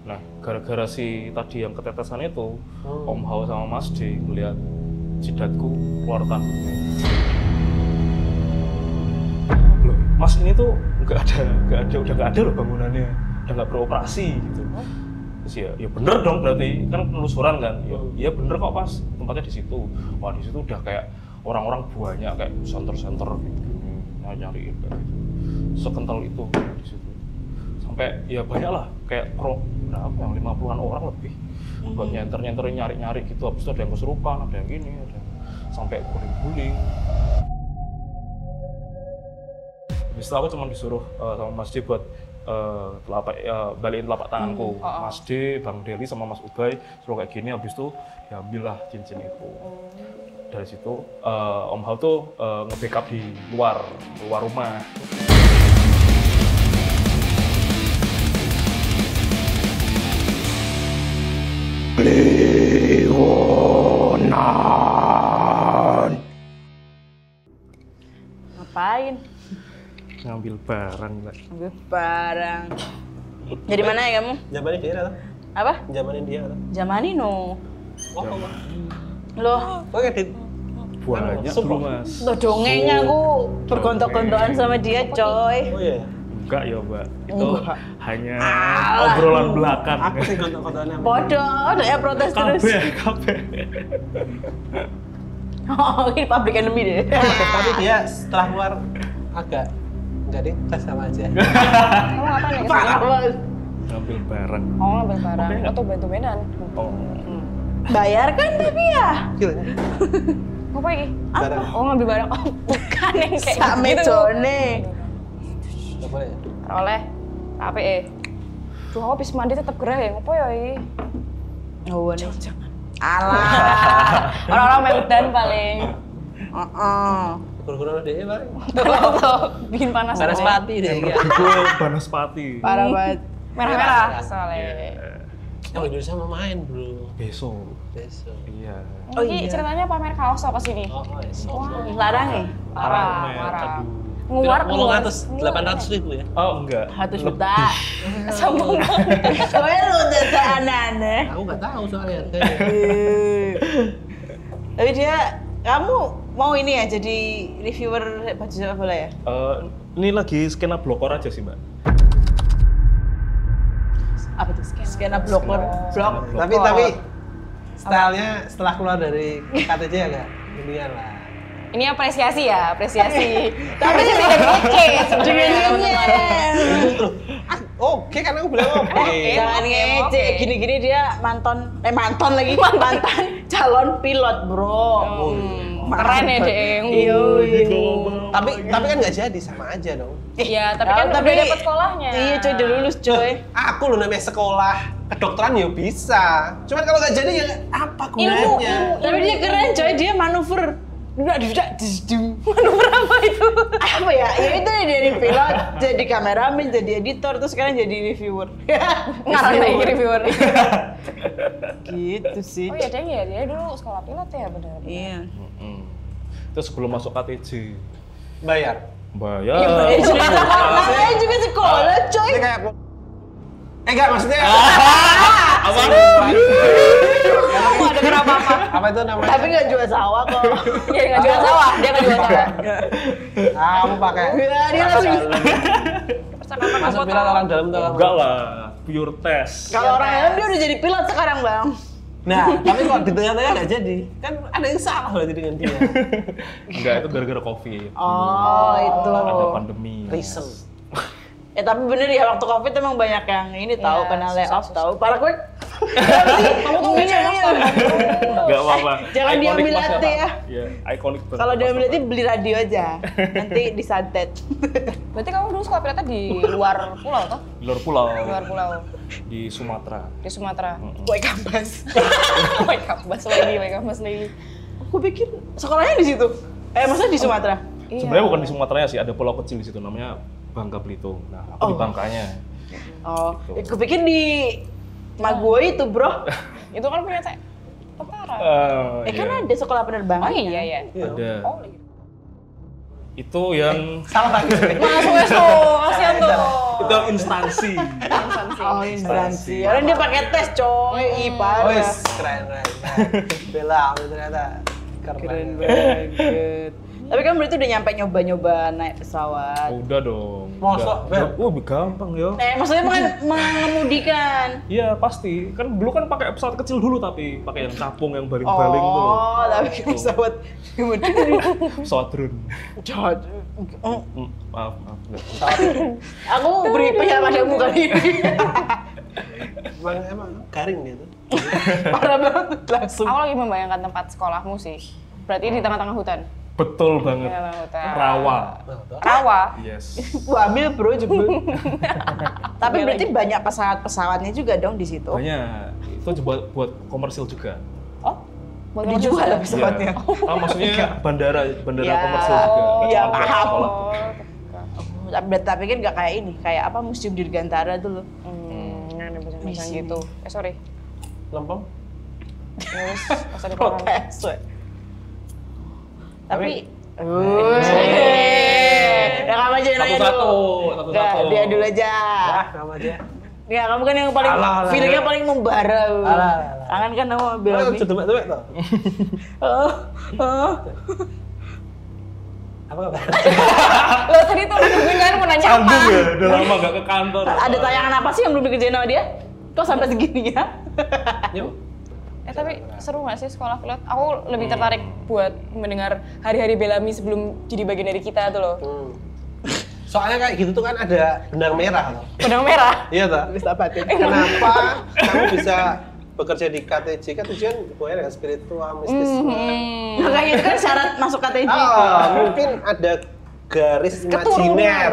Nah, gara-gara si tadi yang ketetesan itu, Om Hao sama Mas D melihat jidatku keluar tanduknya. Loh, Mas ini tuh udah nggak ada loh bangunannya, udah nggak beroperasi gitu. Terus ya bener dong berarti kan penelusuran kan. Ya bener kok Pas, tempatnya di situ. Wah di situ udah kayak orang-orang banyak kayak center gitu, nyariin kayak gitu. Sekental itu di situ. Sampai ya banyak lah kayak berapa yang 50-an orang lebih buat nyenter-nyenterin nyari-nyari gitu. Habis itu ada yang kesurupan, ada yang gini, ada yang sampai guling-guling. Habis itu aku cuma disuruh sama Mas D buat balikin telapak tanganku. Mas D, Bang Deli sama Mas Ubay suruh kayak gini, habis itu ya ambillah cincin itu. Dari situ Om Hao tuh nge-backup di luar rumah. Leonan. Ngapain? Ngambil barang, Mbak. Ngambil barang. Jadi mana ya kamu? Zamanin dia atau? Apa? Zamanin dia atau? Zamani no. Loh, Oke, Dit. Banyak dulu, Mas. tuh dongengnya aku bergontok-gontokan sama dia, coy. Oh iya. Enggak ya, Mbak. Itu Enggak. hanya obrolan belakang. Aku sih kontak-kontaknya. Bodoh, ya protes terus. Kabeh. Oh, ini public enemy deh. Tapi dia setelah keluar agak enggak deh, tes sama aja. Kamu ngapain ya kesini? Ngambil barang. Oh, ngambil barang. Atau bantu-bantuan. Oh. Bayar kan tapi ya? Gila. Apa ini? Barang. Oh, ngambil barang. Oh, bukan yang kayak Same gitu. jone. Enggak boleh ya? Oleh KPE. Duh, aku habis mandi tetap gerah ya. Ngopo ya iki? Oh, jangan. Alah. Orang-orang medan paling. Kurang-kurang deh, Bang. Tuh, bikin panas. Saraspati deh. Gue Banaspati. Parah banget. Merah-merah soalnya. Yang Indonesia mau main, Bro. Besok. Besok. Iya. Oh, ini ceritanya pamer kaos apa sini? Oh, esok. Larang ya? Marah. Nguar, Ngomong 800.000 ya? Oh, enggak. 100 juta. Sombong banget. Kowe lu udah aneh-aneh. Aku nggak tahu soalnya. Tapi dia, kamu mau ini ya jadi reviewer baju sepak bola ya? Ini lagi skena blokor aja sih, Mbak. Apa tuh? Skena blok. Tapi stylenya setelah keluar dari KTJ agak gedean lah. Ini apresiasi ya, apresiasi. Tapi sih tidak oke sebenarnya. Oke, karena aku bilang oke. Jangan ngece, gini-gini dia mantan lagi, mantan calon pilot, bro. Keren ya, Deng. Tapi kan nggak jadi, sama aja dong. Iya, tapi kan udah dapat sekolahnya. Iya, coy, udah lulus, coy. Aku loh namanya sekolah kedokteran ya bisa. Cuman kalau nggak jadi ya apa gunanya? Tapi dia keren, coy, dia manuver. Manuver apa itu? Apa ya? Ya itu dari pilot, jadi kameramen, jadi editor, terus sekarang jadi reviewer. Ngarang lagi reviewer. Gitu sih. Oh iya, Deng ya, dia dulu sekolah pilot ya, benar. Iya. Itu sebelum masuk KTJ. Bayar. Bayar. Namanya juga sekolah, coy. Ini kayak enggak maksudnya. Apa? Kamu ada kenapa apa? Apa itu namanya? Tapi nggak jual sawah kok. Dia nggak jual sawah, dia nggak jual sawah. Kamu pakai. Ya, dia langsung. Percakapan Masuk pilot orang dalam tuh. Enggak lah, pure test. Kalau orang dalam dia udah jadi pilot sekarang, Bang. Nah, tapi kalau di tengah-tengah nggak jadi, kan ada yang salah berarti dengan dia. Enggak, itu gara-gara Covid. Oh, itu. Ada pandemi. Reason. Tapi bener ya, waktu Covid emang banyak yang ini tahu, kena layoff tahu. Parah gue. Kamu tuh nggak Enggak apa-apa. Jangan Iconic diambil Mas, hati ya. Iya, ikonik banget. Kalau diambil hati beli radio aja. Nanti disantet. Berarti kamu dulu sekolah pilotnya di luar pulau toh? Di luar pulau. Luar pulau. Di Sumatera. Di Sumatera. Kue kampas. Wake up bus lagi. Aku pikir sekolahnya di situ. Maksudnya di Sumatera? Iya. Sebenarnya bukan di Sumatera sih, ada pulau kecil di situ namanya Bangka Belitung. Nah, aku di Bangkanya. Oh, aku pikir di Maguwo itu, bro. Itu kan punya tentara. Kan ada sekolah penerbangan. Oh iya. Ada. Oh, iya. Itu yang Salah lagi. Masuk tuh, kasihan tuh. itu instansi. instansi. Oh, instansi. Orang dia pakai tes, coy. IPA. Oh, keren. Bella, ternyata Keren banget. Tapi kan berarti udah nyampe nyoba-nyoba naik pesawat. Udah dong. Mosok, Bel? Lebih gampang ya. Maksudnya mengemudikan. Iya pasti. Kan dulu kan pakai pesawat kecil dulu tapi pakai yang capung yang baling-baling tuh loh. Oh, tapi pesawat Pesawat drone. Jahat. Maaf. Enggak. Aku beri padamu kali ini. Emang garing dia tuh. Parah banget langsung. Aku lagi membayangkan tempat sekolahmu sih. Berarti di tengah-tengah hutan. Betul banget. Tengah hutan. Rawa. Rawa. Yes. Gua ambil bro jebul. Tapi berarti banyak pesawat-pesawatnya juga dong di situ. Banyak. Itu buat komersil juga. Oh, buat Dijual komersial. pesawatnya. Iya. Maksudnya bandara Ya. komersil juga. Iya, Buat paham. sekolah. Tapi kan nggak kayak ini, kayak apa Museum Dirgantara tuh loh. Ada Misi. macam gitu. Sorry. Lempeng. Terus pas ada pengalaman. Protes. we. Tapi ya kamu aja nanya Satu-satu. dulu. Nggak, dia dulu aja. Nama aja. Ya kamu kan yang paling Alah. feelingnya paling membara. Alah. Kangen kan sama Bella. Cedek-cedek tuh. Apa kabar? Lo tadi tuh nungguin kan mau nanya apa? Canggung ya, udah lama gak ke kantor. Ada tayangan apa sih yang belum dikerjain sama dia? Kok sampai segini ya? Yuk. Tapi seru gak sih sekolah pilot? Aku lebih tertarik buat mendengar hari-hari Bellamy sebelum jadi bagian dari kita tuh loh. Soalnya kayak gitu tuh kan ada benang merah loh. Benang merah. Iya toh? Bisa batin. Kenapa kamu bisa bekerja di KTJ? Kan tujuan hubungannya dengan spiritual, mistis. Makanya itu kan syarat masuk KTJ. Mungkin ada garis imajiner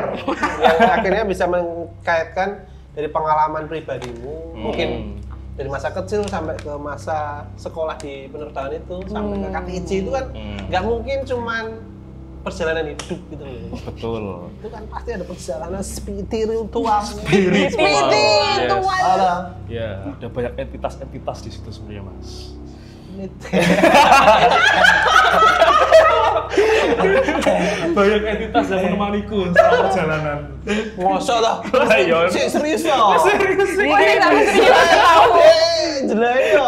yang akhirnya bisa mengkaitkan dari pengalaman pribadimu, mungkin dari masa kecil sampai ke masa sekolah di penerbangan itu sampai ke KTJ itu kan nggak mungkin cuman perjalanan hidup gitu loh. Betul. Itu kan pasti ada perjalanan spiritual. Spiritual. Ada. Ya, ada banyak entitas-entitas di situ sebenarnya, Mas. Banyak entitas yang menemaniku selama perjalanan. Mosok toh? Ayo. Serius toh? Ini tapi serius tahu. Jelas yo.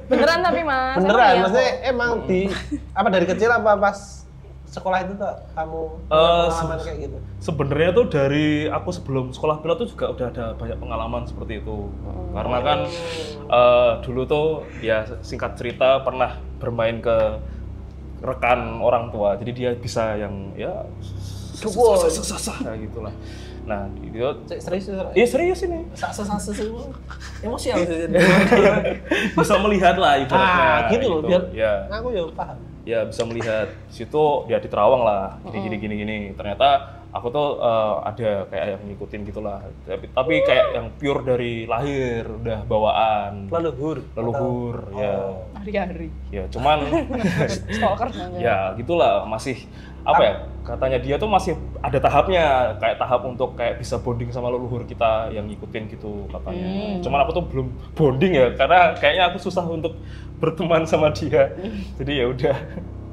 Beneran tapi Mas. Beneran, Emang iya maksudnya kok. emang di apa dari kecil apa pas sekolah itu tuh kamu pengalaman kayak gitu? Sebenarnya tuh dari aku sebelum sekolah pilot tuh juga udah ada banyak pengalaman seperti itu. Karena kan dulu tuh ya singkat cerita pernah bermain ke rekan orang tua. Jadi dia bisa yang ya kayak gitulah. Nah, itu Serius? iya serius ini. Sasa emosial sih. Bisa melihat lah ibaratnya. Gitu loh biar ya. aku ya paham. Ya bisa melihat di situ ya di Terawang lah gini. Ternyata aku tuh ada kayak yang ngikutin gitulah. Tapi kayak yang pure dari lahir udah bawaan. Leluhur ya. Hari-hari. Ya cuman Stalker. ya gitulah masih apa ya katanya dia tuh masih ada tahapnya kayak tahap untuk kayak bisa bonding sama leluhur kita yang ngikutin gitu katanya. Cuman aku tuh belum bonding ya karena kayaknya aku susah untuk berteman sama dia. Jadi ya udah.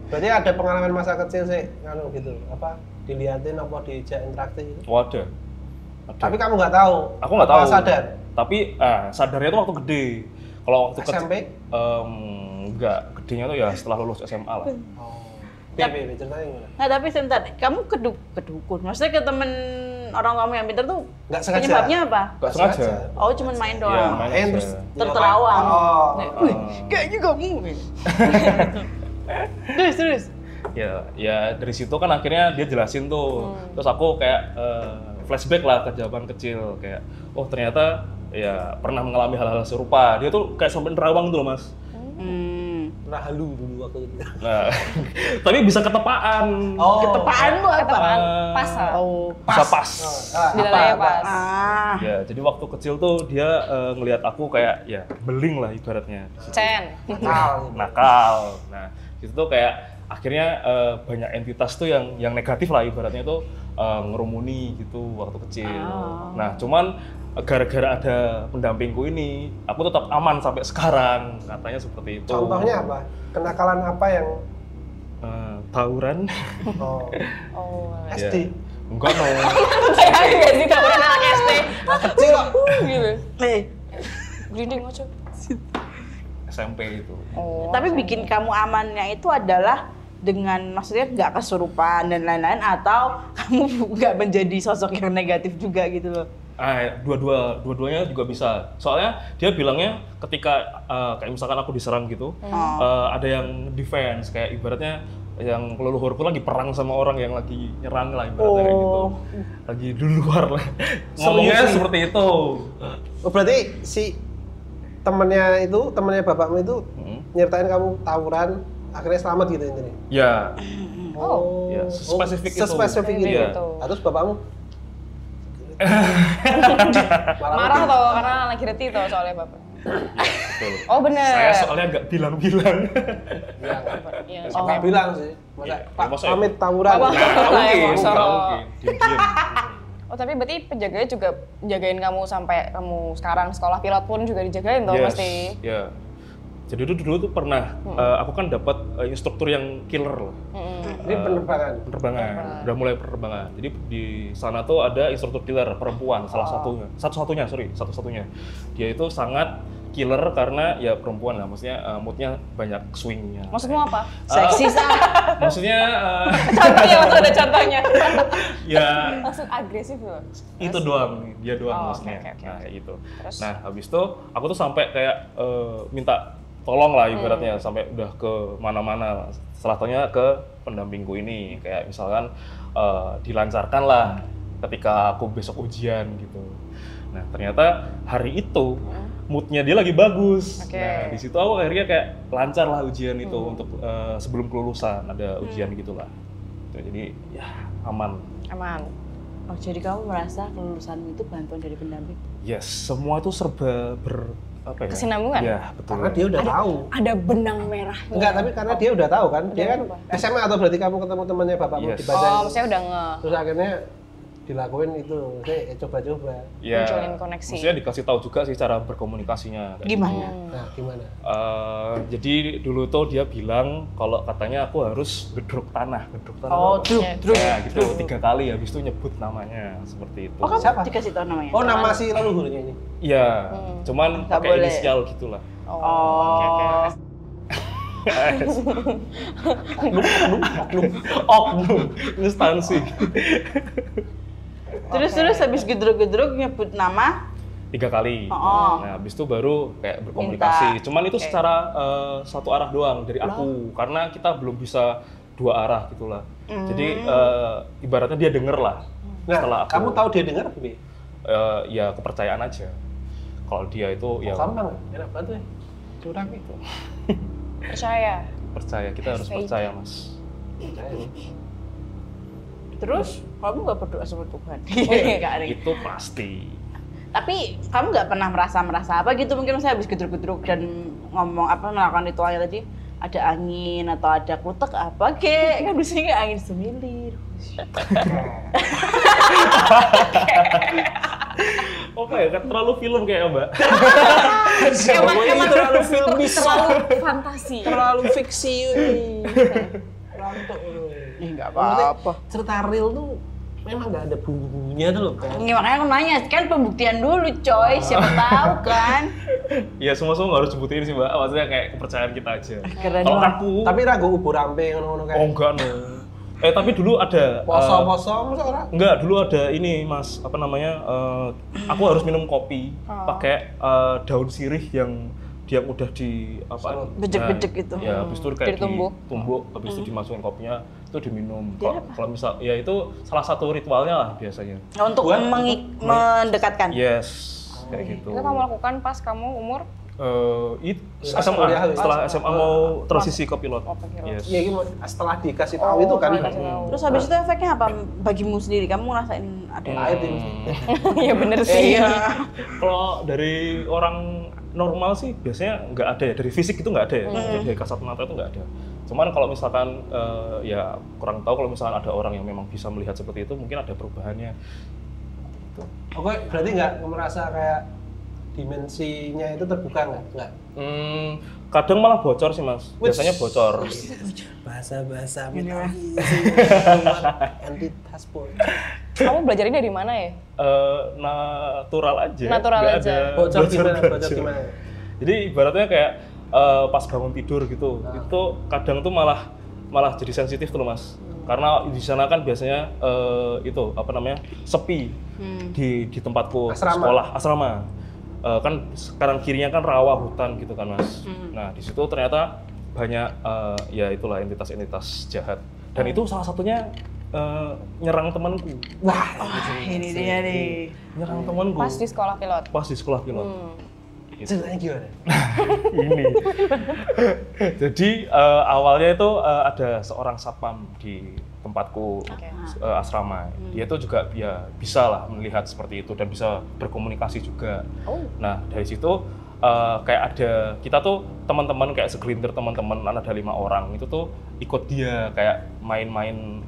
Berarti ada pengalaman masa kecil sih kan gitu. Apa dilihatin apa diajak interaksi gitu. Oh, ada. Tapi kamu nggak tahu. Aku nggak Apa tahu. sadar. Tapi sadarnya tuh waktu gede. Kalau waktu SMP? Enggak, gedenya tuh ya setelah lulus SMA lah. Bebe, ceritanya gimana? Nah tapi sebentar, kamu kedukun. Maksudnya ke temen orang kamu yang pintar tuh Nggak sengaja. penyebabnya apa? Enggak sengaja. Oh cuman main Iya, doang. main Terus aja. Terterawang. Oh. Wih, kayaknya kamu. Terus. Ya dari situ kan akhirnya dia jelasin tuh. Terus aku kayak flashback lah ke zaman kecil kayak oh ternyata ya pernah mengalami hal-hal serupa. Dia tuh kayak sampai nerawang tuh loh, Mas. Pernah halu dulu aku gitu. Nah, tapi bisa ketepaan. Oh. Ketepaan lu apa? Ketepaan pas. Oh. Bisa pas. Bilalanya pas. Ya, jadi waktu kecil tuh dia ngelihat aku kayak ya beling lah ibaratnya. Cen. Nakal. Nah, itu tuh kayak akhirnya banyak entitas tuh yang negatif lah ibaratnya tuh ngerumuni gitu waktu kecil. Nah, cuman gara-gara ada pendampingku ini, aku tetap aman sampai sekarang. Katanya seperti itu. Contohnya apa? Kenakalan apa yang tawuran? oh Oh. SD? Enggak no. Saya sih tak pernah anak SD. Glinding aja. SMP itu. Oh. Tapi bikin kamu amannya itu adalah dengan maksudnya nggak kesurupan dan lain-lain atau kamu nggak menjadi sosok yang negatif juga gitu loh? Dua-duanya juga bisa. Soalnya dia bilangnya ketika kayak misalkan aku diserang gitu, ada yang defense kayak ibaratnya yang leluhurku lagi perang sama orang yang lagi nyerang lah ibaratnya kayak gitu. Lagi di luar lah. Ngomongnya seperti itu. Oh, berarti si temannya bapakmu itu nyertain kamu tawuran, akhirnya selamat gitu intinya? Ya. Oh. Ya, spesifik itu. Spesifik gitu. Iya. Terus bapakmu? Marah toh karena lagi reti toh soalnya bapak. Betul. Oh bener. Saya soalnya nggak bilang-bilang. Iya. Nggak bilang sih. Masa, Iya, Pak, maksudnya- pamit tawuran. Apa? Nggak mungkin. Sama. Diam-diam. Oh tapi berarti penjaganya juga jagain kamu sampai kamu sekarang sekolah pilot pun juga dijagain toh pasti. Ya. Jadi dulu tuh pernah, aku kan dapat instruktur yang killer loh. Ini penerbangan. Penerbangan, udah mulai penerbangan. Jadi di sana tuh ada instruktur killer perempuan, satu-satunya. Dia itu sangat killer karena ya perempuan lah, maksudnya moodnya banyak swingnya. Maksudmu apa? Seksis Maksudnya Contohnya maksud ada contohnya. ya Langsung agresif loh. itu doang, dia doang Oh, maksudnya. oke. Nah kayak gitu. Terus? Nah habis itu aku tuh sampai kayak minta tolong lah ibaratnya sampai udah ke mana-mana. Salah satunya ke pendampingku ini, kayak misalkan dilancarkan lah ketika aku besok ujian gitu. Nah ternyata hari itu moodnya dia lagi bagus. Oke. Nah di situ aku akhirnya kayak lancar lah ujian itu untuk sebelum kelulusan ada ujian gitulah. Jadi ya aman. Aman. Oh, jadi kamu merasa kelulusanmu itu bantuan dari pendamping? Yes, semua itu serba Kesinambungan? Iya, betul. Karena dia udah tahu. Ada benang merahnya. Enggak, tapi karena dia udah tahu kan. Dia kan apa? SMA atau berarti kamu ketemu temannya bapakmu Yes. dibacain. Oh, maksudnya udah Terus akhirnya dilakuin itu, maksudnya coba-coba. Ya, munculin koneksi. maksudnya dikasih tahu juga sih cara berkomunikasinya. kayak Gimana? Nah, gimana? Jadi dulu tuh dia bilang kalau katanya aku harus gedruk tanah. Oh, apa? druk, Ya, druk. Ya gitu 3 kali habis itu nyebut namanya seperti itu. Oh, kamu Siapa? dikasih tahu namanya? Oh, nama si leluhurnya ini. Iya, cuman Nggak pakai boleh. inisial gitulah. Oh. Oknum instansi. Terus habis gedruk-gedruk nyebut nama. 3 kali. Oh. Nah, habis itu baru kayak berkomunikasi. Minta. Cuman itu secara satu arah doang dari aku, karena kita belum bisa 2 arah gitulah. Jadi ibaratnya dia denger lah. Setelah Nah, aku, kamu tahu dia dengar, Bi? ya kepercayaan aja. Kalau dia itu ya Gampang, enak banget ya. Curang itu. Percaya. percaya, kita harus Faith. percaya, Mas. Terus kamu nggak berdoa sama Tuhan? Nggak ada. Itu pasti. Tapi kamu nggak pernah merasa apa gitu? Mungkin saya habis gedruk-gedruk dan ngomong apa melakukan ritualnya tadi ada angin atau ada kutek apa kek? Kan biasanya nggak angin semilir. Oke, kan terlalu film kayak Mbak. Emang terlalu filmis, terlalu fantasi. terlalu fiksi ini. Rantuk lu. Nggak Maksudnya, apa-apa. cerita real tuh memang nggak ada bumbunya tuh loh kan. Ya, makanya aku nanya, kan pembuktian dulu coy, siapa tahu kan. Ya semua nggak harus sebutin sih Mbak, maksudnya kayak kepercayaan kita aja. Keren Kalau banget. aku, Tapi ragu ubur rampe ngono-ngono kayak. oh enggak no. Tapi dulu ada Poso-poso masa ora? enggak, dulu ada ini Mas, apa namanya? Aku harus minum kopi pakai daun sirih yang dia udah di apa? Bejek-bejek gitu. Ya, habis itu kayak Ditumbuk. ditumbuk, habis itu dimasukin kopinya, itu diminum. Kalau misal ya itu salah satu ritualnya lah biasanya. Untuk Buat- mendekatkan. Yes, kayak gitu. Itu kamu lakukan pas kamu umur Pas SMA, kuliah, setelah SMA mau transisi ke pilot. pilot. Yes. Iya, gimana? Setelah dikasih tahu itu kan. dikasih tahu. Terus habis itu efeknya apa bagimu sendiri? Kamu ngerasain ada Air ini. Iya bener sih. Kalau dari orang normal sih biasanya nggak ada ya, dari fisik itu nggak ada ya, dari kasat mata itu nggak ada. Cuman kalau misalkan ya kurang tahu kalau misalkan ada orang yang memang bisa melihat seperti itu, mungkin ada perubahannya. Oke, berarti nggak merasa kayak dimensinya itu terbuka nggak? Kadang malah bocor sih Mas, biasanya bocor. Bahasa-bahasa anti taspol. Kamu belajarnya dari mana ya? Natural aja. Natural nggak aja. ada Bocor belajar. gimana? Jadi ibaratnya kayak pas bangun tidur gitu, itu kadang tuh malah jadi sensitif tuh loh Mas. Karena di sana kan biasanya itu apa namanya sepi di tempatku sekolah asrama. Kan kanan kirinya kan rawa hutan gitu kan Mas. Nah di situ ternyata banyak ya itulah entitas-entitas jahat. Dan itu salah satunya nyerang temanku. Wah, Ini dia nih. Nyerang temanku. Pas di sekolah pilot. Pas di sekolah pilot. Gitu. ceritanya gimana? Ini. Jadi awalnya itu ada seorang satpam di tempatku asrama. Dia itu juga ya bisa lah melihat seperti itu dan bisa berkomunikasi juga. Nah dari situ kayak ada kita tuh teman-teman kayak segelintir teman-teman ada 5 orang itu tuh ikut dia kayak main-main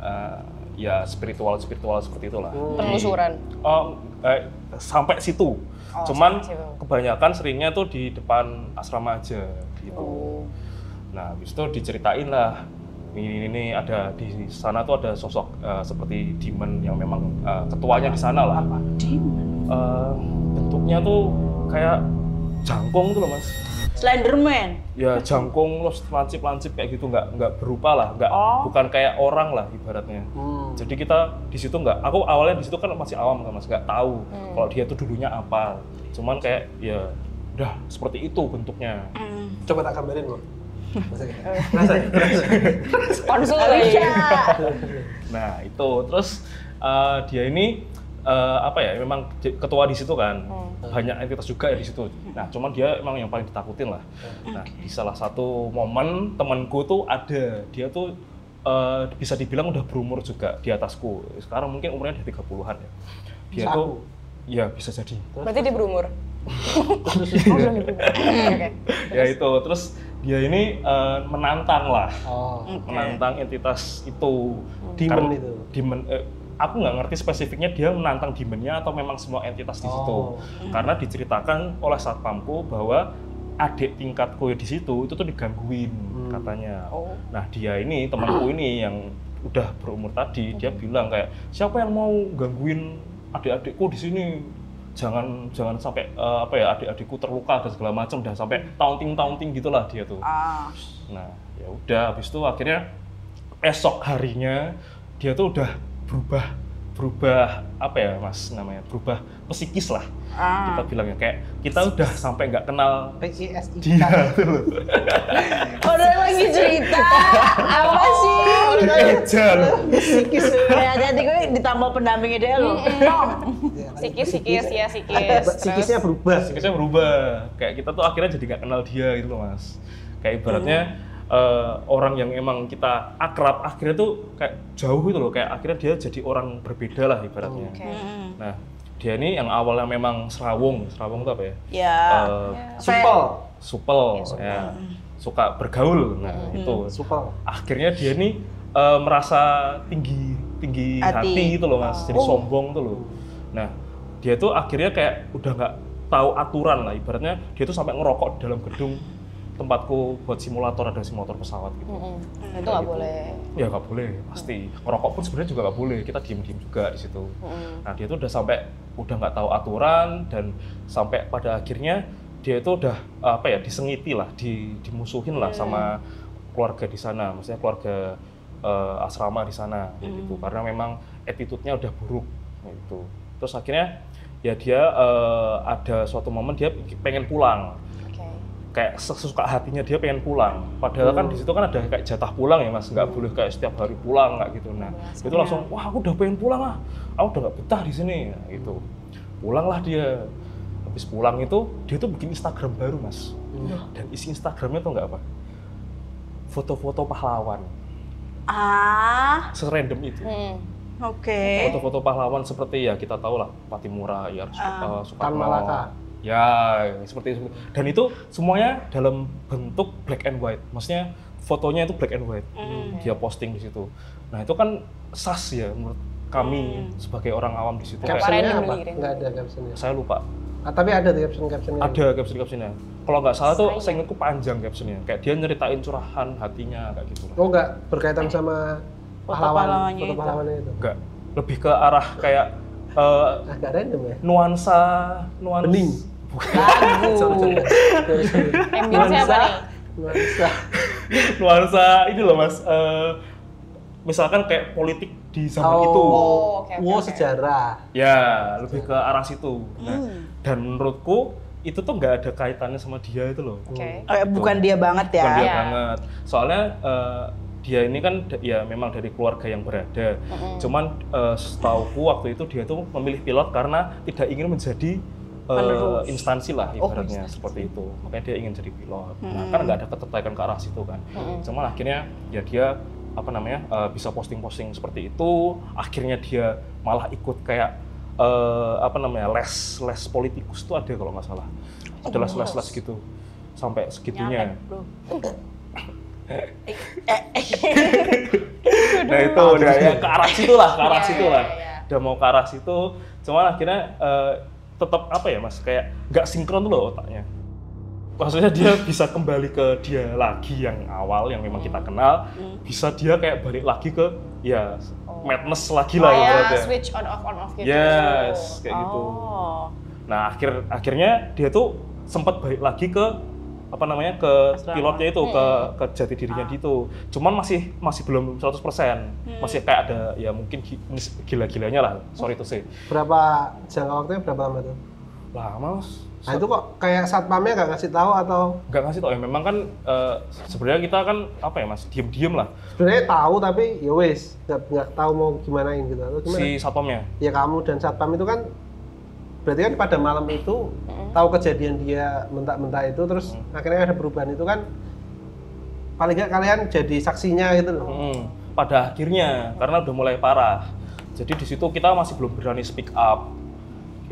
ya spiritual seperti itulah. Penelusuran. Sampai situ. Cuman kebanyakan seringnya tuh di depan asrama aja gitu. Nah, habis itu diceritain lah. Ini ada di sana tuh ada sosok seperti demon yang memang ketuanya di sana lah. Demon. Bentuknya tuh kayak jangkung tuh loh Mas. Slenderman. Ya jangkung terus lancip kayak gitu nggak berupa lah, bukan kayak orang lah ibaratnya. Jadi kita di situ aku awalnya di situ kan masih awam kan Mas, nggak tahu kalau dia tuh dulunya apa. Cuman kayak ya udah seperti itu bentuknya. Coba tak gambarin loh. Konsul Nah itu terus dia ini apa ya memang ketua di situ kan, banyak entitas juga ya di situ. Nah cuman dia emang yang paling ditakutin lah. Nah di salah satu momen temanku tuh ada dia tuh bisa dibilang udah berumur juga di atasku. Sekarang mungkin umurnya udah 30-an ya. Dia tuh ya bisa jadi. Berarti dia berumur. Ya itu terus dia ini menantang lah, menantang entitas itu. Demon itu. Demon. Aku nggak ngerti spesifiknya dia menantang demonnya atau memang semua entitas di situ. Karena diceritakan oleh satpamku bahwa adik tingkatku di situ itu tuh digangguin katanya. Nah dia ini temanku ini yang udah berumur tadi dia bilang kayak siapa yang mau gangguin adik-adikku di sini, jangan sampai apa ya adik-adikku terluka dan segala macam dan sampai taunting gitulah dia tuh. Nah ya udah habis itu akhirnya esok harinya dia tuh udah berubah apa ya Mas namanya, berubah psikis lah kita bilangnya, kayak kita udah sampai nggak kenal PCSI dia tuh loh. Udah lagi cerita apa sih? Eja loh. psikis Hati-hati gue ditambah pendampingnya dia loh. Psikis. psikisnya berubah. Psikisnya berubah, kayak kita tuh akhirnya jadi nggak kenal dia gitu loh Mas. Kayak ibaratnya orang yang emang kita akrab akhirnya tuh kayak jauh gitu loh, kayak akhirnya dia jadi orang berbeda lah ibaratnya. Nah dia ini yang awalnya memang serawung itu apa ya? Ya. Supel. Ya, suka bergaul. Nah itu Supel. akhirnya dia ini merasa tinggi hati gitu loh Mas, jadi sombong tuh loh. Nah dia tuh akhirnya kayak udah nggak tahu aturan lah ibaratnya, dia tuh sampai ngerokok di dalam gedung tempatku buat simulator, ada simulator pesawat gitu. Itu nggak boleh. Ya nggak boleh, pasti. Ngerokok pun sebenarnya juga nggak boleh, kita diem-diem juga di situ. Nah dia tuh udah nggak tahu aturan dan sampai pada akhirnya dia itu udah apa ya disengiti lah, dimusuhin lah sama keluarga di sana, maksudnya keluarga asrama di sana gitu. Karena memang attitude-nya udah buruk gitu. Terus akhirnya ya dia ada suatu momen dia pengen pulang. Kayak sesuka hatinya dia pengen pulang. Padahal kan di situ kan ada kayak jatah pulang ya Mas, nggak boleh kayak setiap hari pulang nggak gitu. Nah itu langsung wah aku udah pengen pulang ah, aku udah nggak betah di sini nah, gitu. Pulanglah dia. Habis pulang itu dia tuh bikin Instagram baru Mas. Dan isi Instagramnya tuh nggak apa? Foto-foto pahlawan. Serandom itu. Oke. Foto-foto pahlawan seperti ya kita tahu lah Patimura, ya Soekarno. Malaka. Ya, seperti itu. Dan itu semuanya dalam bentuk black and white. Maksudnya fotonya itu black and white. Dia posting di situ. Nah, itu kan sas ya menurut kami sebagai orang awam di situ. Captionnya apa? Nggak ada captionnya. Saya lupa. Tapi ada tuh captionnya. Ada captionnya. Kalau nggak salah tuh saya ingatku panjang captionnya. Kayak dia nyeritain curahan hatinya kayak gitu. Oh, nggak berkaitan sama pahlawannya itu. Enggak. lebih ke arah kayak Agak random ya. nuansa Bening. Lagu. Ambience apa nih? Nuansa. nuansa ini loh Mas, misalkan kayak politik di zaman itu. Oh, oke. Wow, sejarah. Ya, lebih ke arah situ. Nah, dan menurutku itu tuh nggak ada kaitannya sama dia itu loh. Oke. Bukan dia banget ya. Bukan dia Iya. banget. Soalnya dia ini kan ya memang dari keluarga yang berada. Cuman setauku waktu itu dia tuh memilih pilot karena tidak ingin menjadi Penerus. instansi lah ibaratnya instansi. seperti itu. Makanya dia ingin jadi pilot. Nah, kan nggak ada ketertarikan ke arah situ kan. Cuman akhirnya ya dia bisa posting-posting seperti itu. Akhirnya dia malah ikut kayak les politikus tuh ada kalau nggak salah. Ada les gitu sampai segitunya. Nyampe, bro. Nah itu udah ya ke arah situ lah, Iya. Udah mau ke arah situ, cuman akhirnya tetap apa ya Mas, kayak nggak sinkron tuh loh otaknya. Maksudnya dia bisa kembali ke dia lagi yang awal yang memang kita kenal, bisa dia kayak balik lagi ke ya madness lagi lah Kayak ibaratnya. switch on off gitu. Yes, kayak gitu. Oh. Nah akhirnya dia tuh sempat balik lagi ke ke Asrama. pilotnya itu, ke jati dirinya gitu. Cuman masih belum 100%. Masih kayak ada ya mungkin gila-gilanya lah, sorry to say. Berapa jangka waktunya berapa lama tuh? Lama Mas. Nah itu kok kayak satpamnya nggak ngasih tahu atau Nggak ngasih tau ya, memang kan sebenarnya kita kan Mas, diem-diem lah sebenarnya tahu tapi ya wes nggak tahu mau gimanain gitu atau gimana? si satpamnya. Ya kamu dan satpam itu kan berarti kan pada malam itu tahu kejadian dia mentak-mentak itu terus akhirnya ada perubahan itu kan paling nggak kalian jadi saksinya gitu loh. Pada akhirnya karena udah mulai parah, jadi di situ kita masih belum berani speak up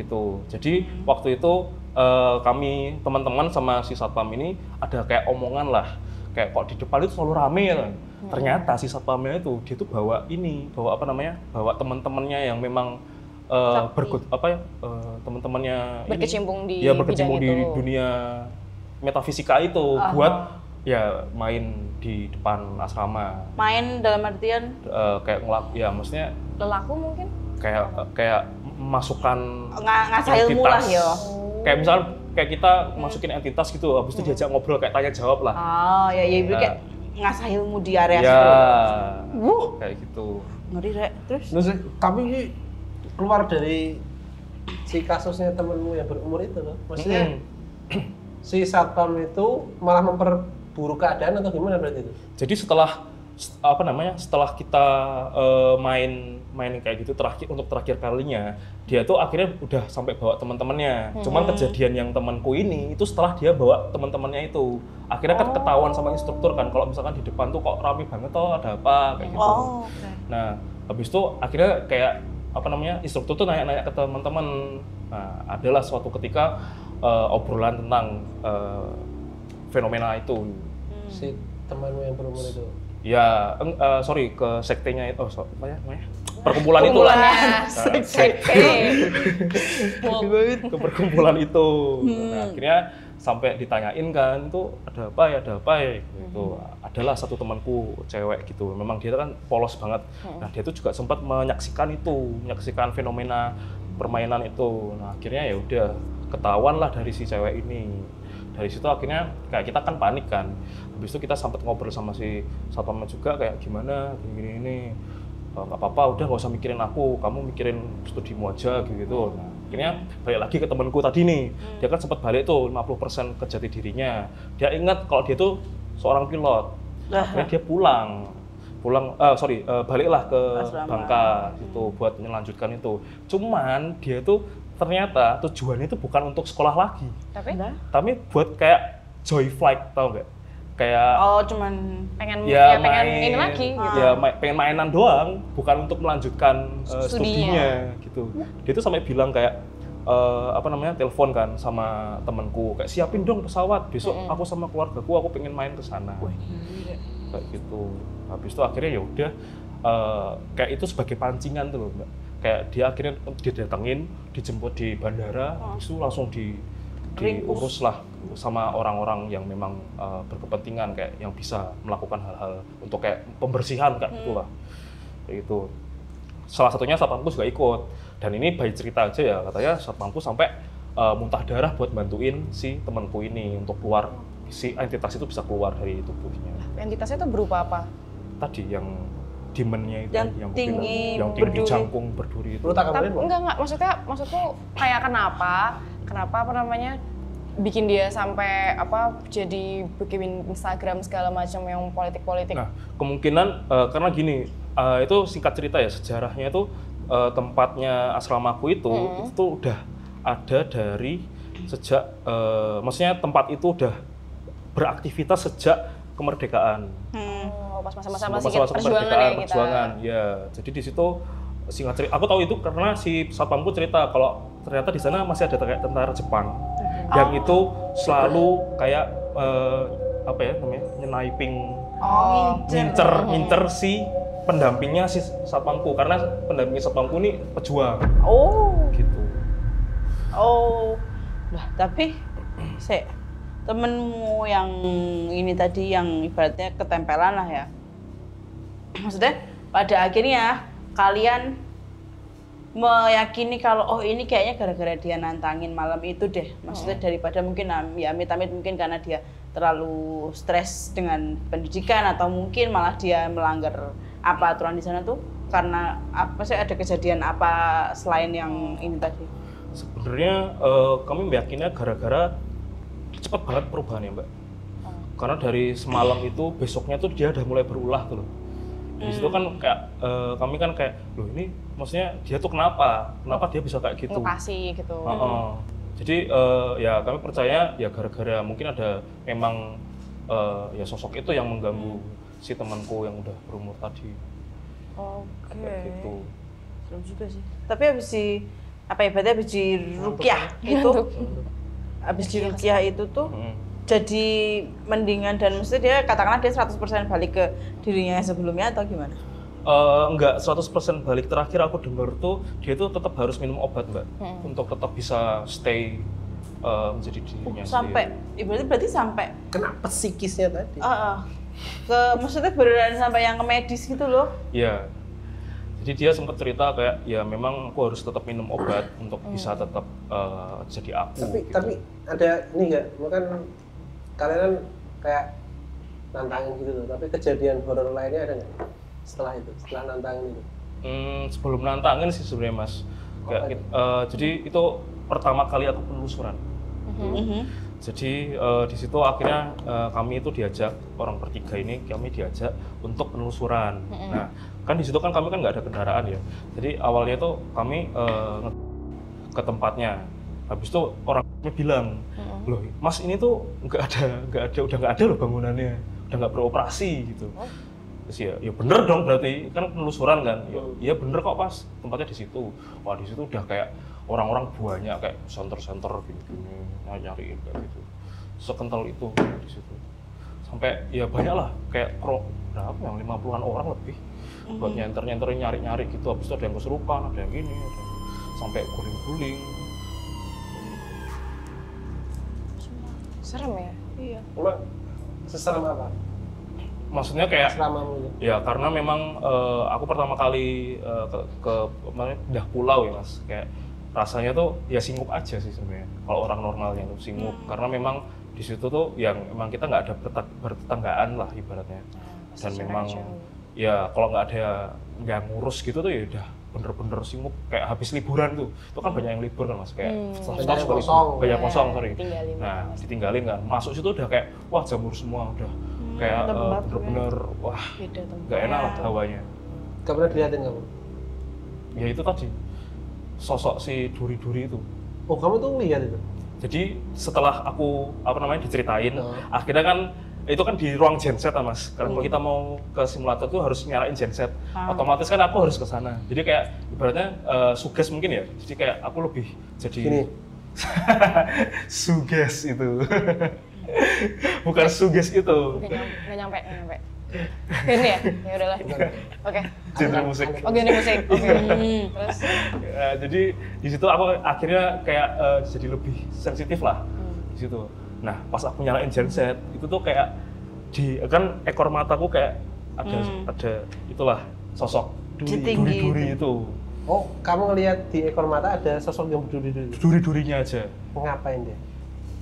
gitu. Jadi waktu itu kami teman-teman sama si satpam ini ada kayak omongan lah, kayak kok di depan itu selalu rame ya. Ternyata si satpamnya itu dia tuh bawa teman-temannya yang memang teman-temannya Berkecimpung di berkecimpung bidang di itu. dunia metafisika itu buat ya main di depan asrama. Main dalam artian Kayak maksudnya Lelaku mungkin? kayak masukkan ngasah ilmu lah yo. Kayak misal kayak kita masukin entitas gitu, habis itu diajak ngobrol kayak tanya jawab lah. Oh, ya ibu Nah. kayak ngasah ilmu di area Ya, situ. kayak gitu. Ngeri rek. Terus Terus tapi ini keluar dari si kasusnya temenmu yang berumur itu loh. Maksudnya si satpam itu malah memperburuk keadaan atau gimana berarti itu? Jadi setelah kita main kayak gitu untuk terakhir kalinya, dia tuh akhirnya udah sampai bawa teman-temannya. Cuman kejadian yang temanku ini itu setelah dia bawa teman-temannya itu, akhirnya kan ketahuan sama instruktur kan kalau misalkan di depan tuh kok rame banget toh, ada apa kayak gitu. oke. Nah, habis itu akhirnya kayak instruktur tuh nanya-nanya ke teman-teman. Nah, adalah suatu ketika obrolan tentang fenomena itu. Si temanmu yang berumur itu. Ya, ke sektenya itu, apa ya namanya? Perkumpulan itu lah. Ke perkumpulan itu. Nah, akhirnya sampai ditanyain kan, itu ada apa ya gitu. Adalah satu temanku cewek gitu. Memang dia kan polos banget. Nah, dia tuh juga sempat menyaksikan fenomena permainan itu. Nah, akhirnya ya udah ketahuan lah dari si cewek ini. Dari situ akhirnya kayak kita kan panik kan. Habis itu kita sempat ngobrol sama si satpamnya juga kayak gimana gini ini. Nggak apa-apa, udah nggak usah mikirin aku, kamu mikirin studimu aja gitu. Nah, akhirnya balik lagi ke temanku tadi nih. Dia kan sempat balik tuh 50% ke jati dirinya. Dia ingat kalau dia tuh seorang pilot. Akhirnya dia baliklah ke Asrama. Bangka itu buat melanjutkan itu. Cuman dia tuh ternyata tujuannya itu bukan untuk sekolah lagi, tapi buat kayak joy flight, tau nggak? Kayak pengen ya pengen main, ini lagi gitu. ya pengen mainan doang, bukan untuk melanjutkan Studinya. studinya gitu. Dia tuh sampai bilang kayak telepon kan sama temanku, kayak siapin dong pesawat besok, aku sama keluargaku aku pengen main ke sana. Kayak gitu. Habis itu akhirnya ya udah kayak itu sebagai pancingan tuh loh, Mbak. Kayak dia akhirnya didatengin, dijemput di bandara, habis itu langsung diurus lah sama orang-orang yang memang berkepentingan, kayak yang bisa melakukan hal-hal untuk kayak pembersihan kayak gitulah. Kayak gitu. salah satunya satpamku juga ikut. Dan ini baik cerita aja ya, katanya satpamku sampai muntah darah buat bantuin si temanku ini untuk keluar, si entitas itu bisa keluar dari tubuhnya. Entitasnya itu berupa apa? Tadi yang demonnya itu, Yang yang tinggi, yang tinggi berduri. jangkung berduri itu. Lu tak kabarin, Bang? Enggak, maksudku kayak kenapa apa namanya bikin dia sampai apa jadi bikin Instagram segala macam yang politik-politik. Nah, kemungkinan karena gini, itu singkat cerita ya, sejarahnya itu tempatnya asramaku itu udah ada dari sejak, maksudnya tempat itu udah beraktivitas sejak kemerdekaan. Oh, pas masa-masa Masa-masa perjuangan ya kita. perjuangan, ya. Jadi di situ singkat cerita, aku tahu itu karena si satpamku cerita kalau ternyata di sana masih ada kayak tentara Jepang yang itu selalu kayak apa ya namanya, sniping, ngincer si pendampingnya si satpamku, karena pendamping satpamku ini pejuang gitu. Lah tapi temenmu yang ini tadi yang ibaratnya ketempelan lah ya. Maksudnya pada akhirnya kalian meyakini kalau oh ini kayaknya gara-gara dia nantangin malam itu deh. Maksudnya daripada mungkin ya amit-amit mungkin karena dia terlalu stres dengan pendidikan atau mungkin malah dia melanggar apa aturan di sana tuh karena apa sih, ada kejadian apa selain yang ini tadi? Sebenarnya kami meyakinnya gara-gara cepat banget perubahannya, Mbak. Karena dari semalam itu besoknya tuh dia udah mulai berulah tuh loh. Di situ kan kayak kami kan kayak loh ini maksudnya dia tuh kenapa dia bisa kayak gitu. Lokasi gitu. Jadi ya kami percaya ya gara-gara mungkin ada memang ya sosok itu yang mengganggu si temanku yang udah berumur tadi. Kayak gitu. Serem juga sih. Tapi habis apa ya, berarti habis di ruqyah itu habis di ruqyah itu tuh jadi mendingan dan mesti dia katakanlah dia 100% balik ke dirinya yang sebelumnya atau gimana? Enggak 100% balik. Terakhir aku dengar tuh dia tuh tetap harus minum obat, Mbak, untuk tetap bisa stay menjadi dirinya sampai sendiri. berarti sampai Kena psikisnya tadi. maksudnya beneran sampai yang ke medis gitu loh. Iya. Jadi dia sempat cerita kayak ya memang aku harus tetap minum obat untuk bisa tetap jadi aku. Tapi ada ini nggak? Kan kalian kan kayak nantangin gitu loh. Tapi kejadian horor lainnya ada nggak setelah itu? Setelah nantangin itu? Sebelum nantangin sih sebenarnya Mas. Jadi itu pertama kali aku penelusuran. Jadi di situ akhirnya kami itu diajak, orang bertiga ini kami diajak untuk penelusuran. Nah, kan di situ kan kami kan nggak ada kendaraan ya. Jadi awalnya itu kami ke tempatnya. Habis itu orangnya bilang, loh Mas ini tuh udah nggak ada loh bangunannya, udah nggak beroperasi gitu. Terus ya bener dong berarti kan penelusuran kan. Ya bener kok Pas, tempatnya di situ. Wah di situ udah kayak orang-orang banyak kayak center-center gini-gini nyariin kayak gitu. Sekental itu di situ. Sampai ya banyak lah kayak berapa yang 50-an orang lebih buat nyenter-nyenterin nyari-nyari gitu. Habis itu ada yang kesurupan, ada yang gini, ada yang sampai guling-guling. Serem ya? Iya. Emang seserem apa? Maksudnya kayak Asramamu itu? ya karena memang aku pertama kali ke pindah pulau ya Mas, kayak rasanya tuh ya singgup aja sih sebenarnya kalau orang normalnya tuh singgup karena memang di situ tuh yang memang kita nggak ada bertetanggaan lah ibaratnya dan memang ya kalau nggak ada yang ngurus gitu tuh ya udah bener-bener singgup kayak habis liburan tuh itu kan banyak yang libur kan Mas kayak Banyak kosong. banyak kosong sorry. Ditinggalin. Nah ditinggalin kan masuk situ udah kayak wah jamur semua udah kayak bener-bener wah Beda tempat. nggak enak lah hawanya. Gak pernah dilihatin kamu? Ya itu tadi sosok si duri-duri itu. Oh kamu tuh lihat itu? Jadi setelah aku diceritain, akhirnya kan itu kan di ruang genset Mas. Kalau kita mau ke simulator tuh harus nyalain genset. Otomatis kan aku harus ke sana. Jadi kayak ibaratnya suges mungkin ya. Jadi kayak aku lebih jadi Gini. suges itu. Bukan suges itu. Nggak nyampe. Ini ya? Ya udahlah. Oke. Genre musik. Oh, genre musik. Oke. Terus? Jadi di situ aku akhirnya kayak jadi lebih sensitif lah di situ. Nah pas aku nyalain genset itu tuh kayak di kan ekor mataku kayak ada itulah sosok Setinggi duri-duri itu. Oh, kamu ngelihat di ekor mata ada sosok yang berduri-duri. Duri-durinya aja. Ngapain dia?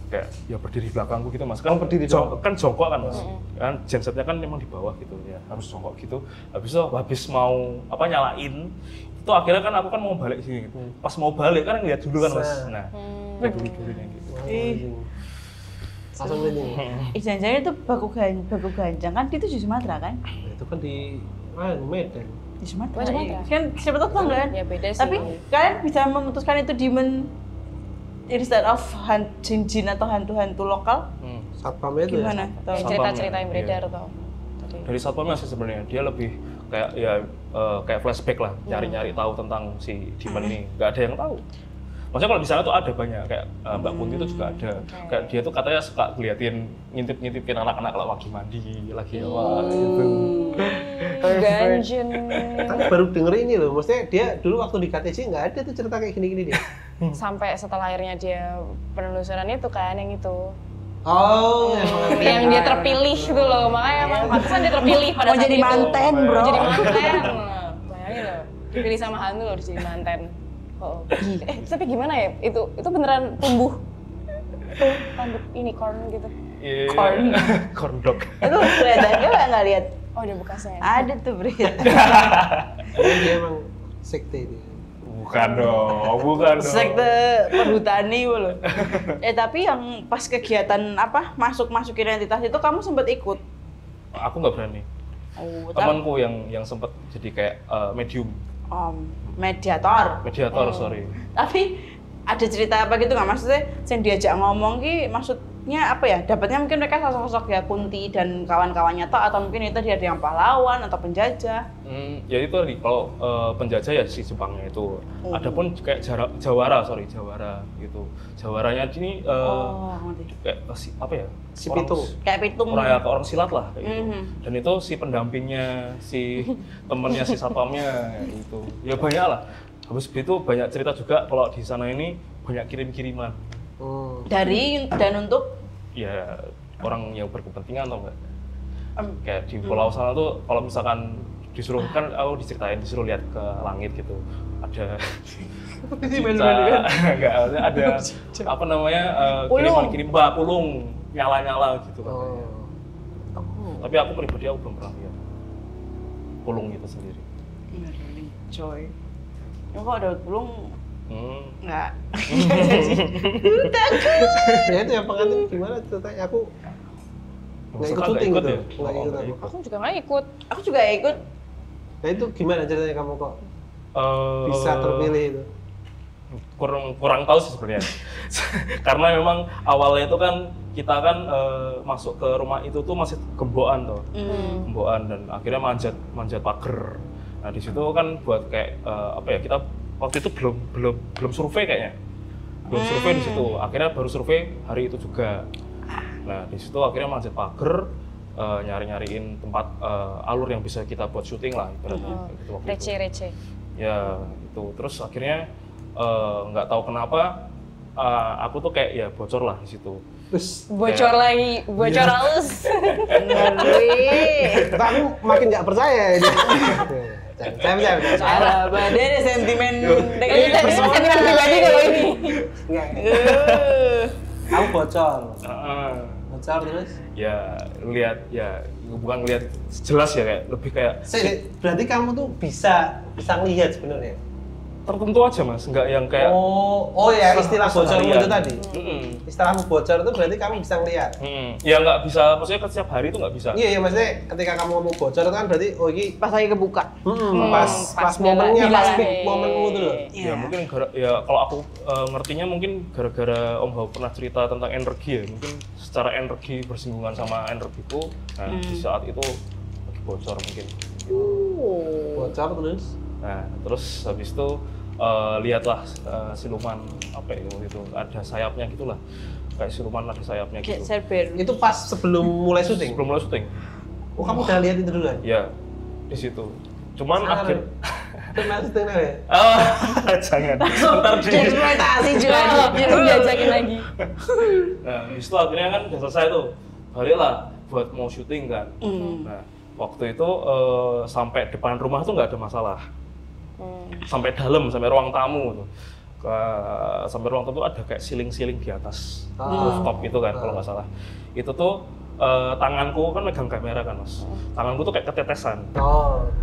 Kayak ya berdiri di belakangku gitu mas, kan berdiri kan jongkok kan mas, kan gensetnya kan memang di bawah gitu ya, harus jongkok gitu. Habis mau apa nyalain, itu akhirnya kan aku kan mau balik sini gitu. Pas mau balik kan ngeliat dulu kan mas, nah kayak duri-durinya gitu. Langsung ini. Jangan-jangan itu baku ganjang kan itu di Sumatera kan? Itu kan di Medan. Di Sumatera. Oh, Sumatera. Kan siapa tahu kan? Ya beda sih. Tapi kalian bisa memutuskan itu demon instead of jin atau hantu-hantu lokal? Satpamnya itu Gimana? ya? Tahu? Cerita-cerita yang Iya. beredar tuh. Dari satpamnya sih sebenarnya dia lebih kayak ya kayak flashback lah, nyari-nyari tahu tentang si demon ini. Nggak ada yang tahu. Maksudnya kalau di sana tuh ada banyak kayak Mbak Kunti itu juga ada. Kayak dia tuh katanya suka ngeliatin ngintip-ngintipin anak-anak kalau lagi mandi, lagi apa gitu. Ganjen. Tapi baru denger ini loh, maksudnya dia dulu waktu di KTC nggak ada tuh cerita kayak gini-gini dia. Sampai setelah akhirnya dia penelusuran itu kan yang itu. Oh, Yang dia terpilih gitu loh, makanya emang pantesan dia terpilih pada Mau saat jadi itu. manten, bro. Mau jadi manten. Bayangin loh, dipilih sama hantu loh jadi manten. Oh. Tapi gimana ya? Itu beneran tumbuh tanduk unicorn gitu. Iya. Corn. Corn dog. Itu kelihatannya nggak lihat. Oh, ada bekasnya. Ada tuh berita. dia emang sekte dia. Bukan dong. Sekte perhutani loh. Tapi yang pas kegiatan apa masukin identitas itu kamu sempat ikut? Aku nggak berani. Oh, Temanku yang sempat jadi kayak medium, mediator. sorry. Tapi ada cerita apa gitu nggak maksudnya? Yang diajak ngomong ki maksudnya apa ya? Dapatnya mungkin mereka sosok-sosok ya Kunti dan kawan-kawannya atau mungkin itu dia ada yang pahlawan atau penjajah. Ya itu tadi kalau penjajah ya si Jepangnya itu. Adapun kayak Jawara gitu. Jawaranya ini Ngerti. kayak apa ya? Si Orang- Pitung. Kayak pitung. orang silat lah kayak gitu. Mhm. Dan itu si pendampingnya, si temennya si satpamnya itu. Ya banyak lah. Habis itu banyak cerita juga kalau di sana ini banyak kirim-kiriman. Dari dan untuk Ya orang yang berkepentingan atau enggak. Kayak di pulau sana tuh kalau misalkan disuruh kan aku disuruh lihat ke langit gitu. Ada cicak, enggak ada apa namanya pulung nyala-nyala gitu katanya. Tapi aku pribadi aku belum pernah lihat pulung itu sendiri. coy. Ya kok dapat pulung nggak. Ya itu yang pengantin gimana ceritanya? Aku nggak ikut syuting gitu. Nggak ikut aku. Aku juga nggak ikut. Aku juga ikut. Nah itu gimana ceritanya kamu kok bisa terpilih itu? Kurang tahu sih sebenarnya. Karena memang awalnya itu kan kita kan masuk ke rumah itu tuh masih gembokan tuh. Gembokan dan akhirnya manjat pagar. Nah, di situ kan buat kayak apa ya? Kita waktu itu belum survei kayaknya. Belum survei di situ. Akhirnya baru survei hari itu juga. Nah, di situ akhirnya manjat pagar, nyariin tempat alur yang bisa kita buat syuting lah ibaratnya gitu waktu itu. Receh. Ya, itu. Terus akhirnya nggak tahu kenapa aku tuh kayak ya bocor lah di situ. Terus Bocor lagi, bocor halus. Ngeri. aku makin nggak percaya ini. Jangan. Salah, dia ada sentimen Ini sentimen pribadi kalau ini. Aku bocor. Heeh. Bocor terus. Ya lihat ya bukan lihat jelas ya kayak lebih kayak Berarti kamu tuh bisa ngelihat sebenarnya. tertentu aja mas, nggak yang kayak Oh ya istilah bocormu seharian. itu tadi. Istilahmu bocor itu berarti kamu bisa ngelihat. Ya nggak bisa, maksudnya kan setiap hari itu nggak bisa. Iya maksudnya ketika kamu ngomong bocor itu kan berarti oh ini Pas lagi kebuka. pas momennya bila- pas bila- peak momenmu tuh loh. Ya mungkin ya kalau aku ngertinya mungkin gara-gara Om Hao pernah cerita tentang energi ya, mungkin secara energi bersinggungan sama energiku. Nah di saat itu lagi bocor mungkin. Bocor terus. Nah terus habis itu lihatlah siluman apa ya waktu itu ada sayapnya gitulah, kayak siluman ada sayapnya Kayak gitu. serber. Itu pas sebelum mulai syuting. Sebelum mulai syuting. Oh kamu udah lihat itu duluan. Ya di situ. Cuman akhir Itu masih syuting ya. jangan. Ntar di Eksploitasi juga. Jangan diajakin lagi. Nah, habis itu akhirnya kan udah selesai tuh. Baliklah buat mau syuting kan. Nah, waktu itu sampai depan rumah tuh nggak ada masalah. Sampai dalam, sampai ruang tamu tuh. Sampai ruang tamu tuh ada kayak siling-siling di atas rooftop itu kan kalau nggak salah. Itu tuh tanganku kan megang kamera kan mas, tanganku tuh kayak ketetesan,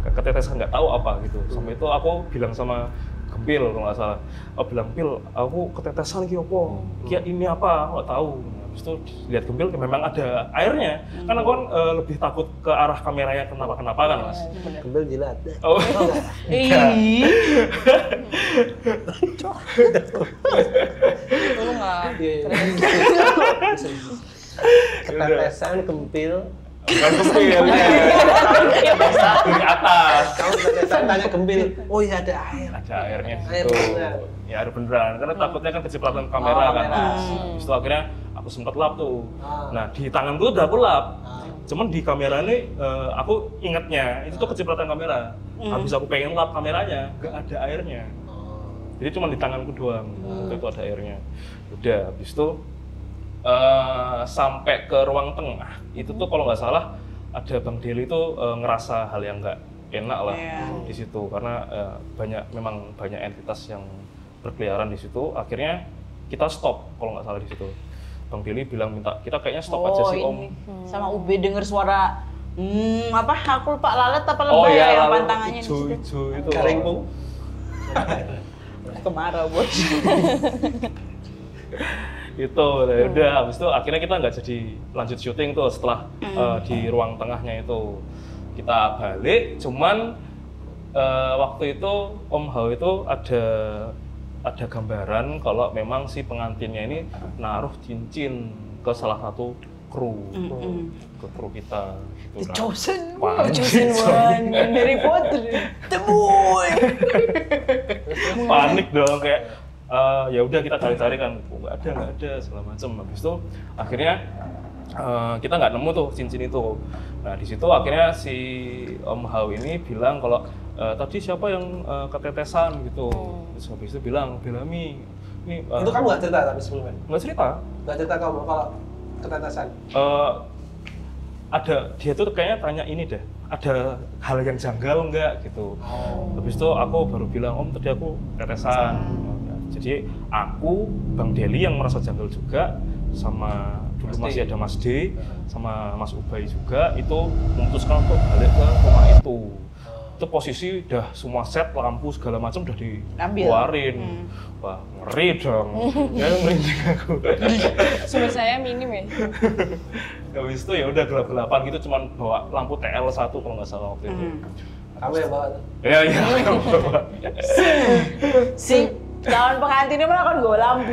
kayak ketetesan nggak tahu apa gitu. Sampai itu aku bilang sama Gempil kalau nggak salah, aku bilang Pil, aku ketetesan lagi apa? Kayak ini apa? Aku nggak tahu. Habis itu lihat Gempil memang ada airnya, kan aku kan lebih takut ke arah kameranya kenapa kan mas? Gempil jilat. Oh, Lu nggak Ketetesan Gempil. bukan Gempil ya bisa dari atas. Kamu ketetesan tanya Gempil, oh iya ada air. Ada airnya di Air situ. beneran. Ya air beneran, karena takutnya kan kecipratan kamera kan. Habis itu akhirnya aku sempat lap tuh. Nah di tanganku udah aku lap. Cuman di kamera ini aku ingetnya itu tuh kecipratan kamera. Habis aku pengen lap kameranya, nggak ada airnya. Jadi cuma di tanganku doang. Waktu itu ada airnya. Udah, habis itu sampai ke ruang tengah. Itu tuh kalau nggak salah ada Bang Deli tuh ngerasa hal yang nggak enak lah di situ karena memang banyak entitas yang berkeliaran di situ. Akhirnya kita stop kalau nggak salah di situ. Bang Deli bilang minta kita kayaknya stop aja sih Om. Sama UB denger suara apa aku lupa lalat apa lebah ya yang pantangannya di situ. Hijau itu. Karingpung. Kemarau bos. Itu udah habis itu akhirnya kita nggak jadi lanjut syuting tuh setelah di ruang tengahnya itu kita balik. Cuman waktu itu Om Hao itu ada gambaran kalau memang si pengantinnya ini naruh cincin ke salah satu kru, ke kru kita. The Gitu, kan. chosen chosen one. Harry Potter. Temuy. Panik dong kayak ya udah kita cari-cari kan, nggak ada segala macam. Habis itu akhirnya kita nggak nemu tuh cincin itu. Nah di situ akhirnya si Om Hao ini bilang kalau tadi siapa yang ketetesan gitu. Terus habis itu bilang Belami. Ini Itu kamu nggak cerita tapi sebelumnya? nggak cerita. Nggak cerita kamu kalau ketetesan? Ada dia tuh kayaknya tanya ini deh. Ada hal yang janggal nggak gitu. Habis itu aku baru bilang Om tadi aku ketetesan. Jadi aku, Bang Deli yang merasa janggal juga, sama dulu masih ada Mas D, sama Mas Ubay juga, itu memutuskan untuk balik ke rumah itu. Itu posisi udah semua set, lampu segala macam udah dikeluarin. Wah ngeri dong, ya merinding aku. Sumber saya minim ya. Habis itu ya udah gelap-gelapan gitu, cuman bawa lampu TL1 kalau nggak salah waktu itu. Kamu yang bawa tuh? Iya, aku bawa. Si calon pengantinnya malah kan gue lampu.